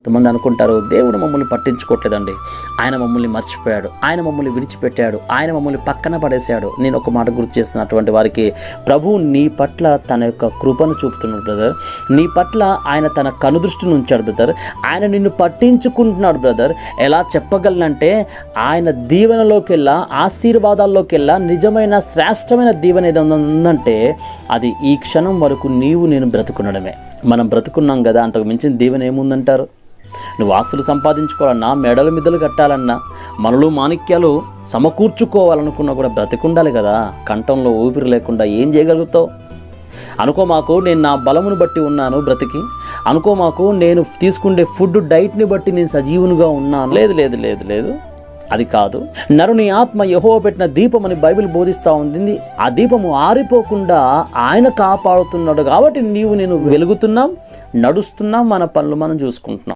కొంతమంది అనుకుంటారు దేవుడు మమ్మల్ని పట్టించుకోవట్లేదండి, ఆయన మమ్మల్ని మర్చిపోయాడు, ఆయన మమ్మల్ని విడిచిపెట్టాడు, ఆయన మమ్మల్ని పక్కన పడేశాడు. నేను ఒక మాట గుర్తు చేస్తున్నటువంటి వారికి, ప్రభు నీ పట్ల తన యొక్క కృపను చూపుతున్నాడు బ్రదర్. నీ పట్ల ఆయన తన కనుదృష్టిని ఉంచాడు బ్రదర్. ఆయన నిన్ను పట్టించుకుంటున్నాడు బ్రదర్. ఎలా చెప్పగలనంటే ఆయన దీవెనలోకెల్లా, ఆశీర్వాదాల్లోకెల్లా నిజమైన శ్రేష్టమైన దీవెన ఏదైనా ఉందంటే అది ఈ క్షణం వరకు నీవు నేను బ్రతుకునడమే. మనం బ్రతుకున్నాం కదా, అంతకు మించిన దీవెన ఏముందంటారు? నువ్వు ఆస్తులు సంపాదించుకోవాలన్నా, మెడలు మిద్దలు కట్టాలన్నా, మనలు మాణిక్యాలు సమకూర్చుకోవాలనుకున్నా కూడా బ్రతికుండాలి కదా. కంఠంలో ఊపిరి లేకుండా ఏం చేయగలుగుతావు? అనుకో మాకు నేను నా బలమును బట్టి ఉన్నాను బ్రతికి, అనుకో మాకు నేను తీసుకుండే ఫుడ్ డైట్ని బట్టి నేను సజీవునిగా ఉన్నాను. లేదు లేదు లేదు లేదు, అది కాదు. నరుని ఆత్మ యెహోవా పెట్టిన దీపం అని బైబిల్ బోధిస్తూ ఉంది. ఆ దీపము ఆరిపోకుండా ఆయన కాపాడుతున్నాడు. కాబట్టి నీవు నేను వెలుగుతున్నాం, నడుస్తున్నాం, మన పనులు మనం చూసుకుంటున్నాం.